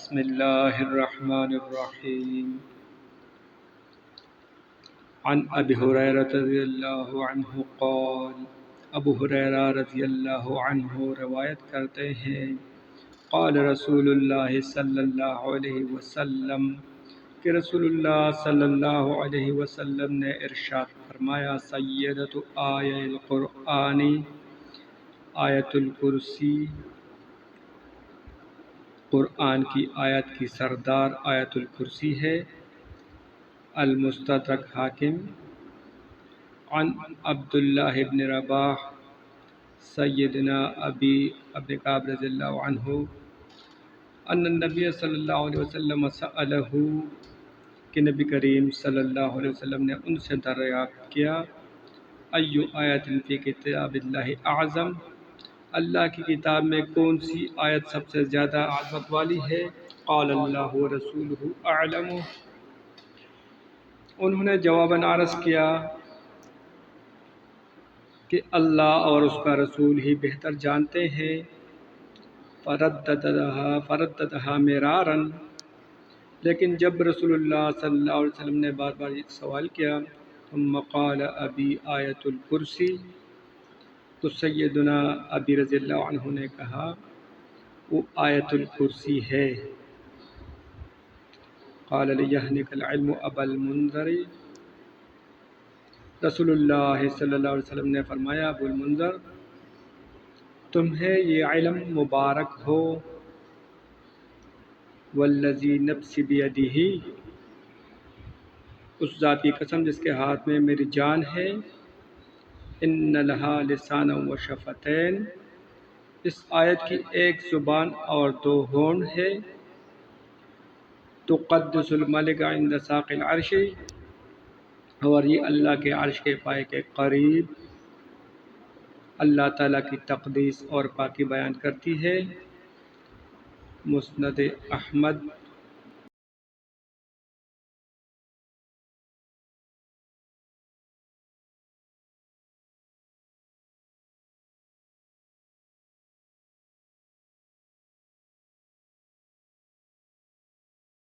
بسم الله الرحمن الرحيم. عن ابی ہریرہ رضی اللہ عنہ قال، ابو ہریرہ رضی اللہ عنہ روایت کرتے ہیں، قال رسول اللہ صلی اللہ علیہ وسلم، کہ رسول اللہ صلی اللہ علیہ وسلم نے ارشاد فرمایا، سیدۃ آیہ القرآن، آیت الکرسی قرآن کی آیت کی سردار آیت الکرسی ہے۔ المستدرک حاکم۔ عن عبداللہ ابن رباح سیدنا ابی ابن کعب رضی اللہ عنہ ان النبی صلی اللہ علیہ وسلم سألہ، کہ نبی کریم صلی اللہ علیہ وسلم نے ان سے دریافت کیا، ایو آیت فی کتاب اللہ اعظم، اللہ کی کتاب میں کون سی آیت سب سے زیادہ عظمت والی ہے؟ قال اللہ ورسولہ اعلم، انہوں نے جواباً عرض کیا کہ اللہ اور اس کا رسول ہی بہتر جانتے ہیں۔ فرددہا مراراً، لیکن جب رسول اللہ صلی اللہ علیہ وسلم نے بار بار یہ سوال کیا، ثم قال ابی آیت الکرسی، تو سیدنا ابی رضی اللہ عنہ نے کہا وہ آیت الکرسی ہے۔ قال لیہنک العلم ابا المنذر، رسول اللہ صلی اللہ علیہ وسلم نے فرمایا، ابو المنذر، تمہیں یہ علم مبارک ہو، والذی نفسی بیدہ، اس ذات کی قسم جس کے ہاتھ میں میری جان ہے، ان لہا لسانا و شفتین، اس آیت کی ایک زبان اور دو ہونٹ ہے، تقدس الملک عند ساق العرش، اور یہ اللہ کے عرش کے پائے کے قریب اللہ تعالیٰ کی تقدیس اور پاکی بیان کرتی ہے۔ مسند احمد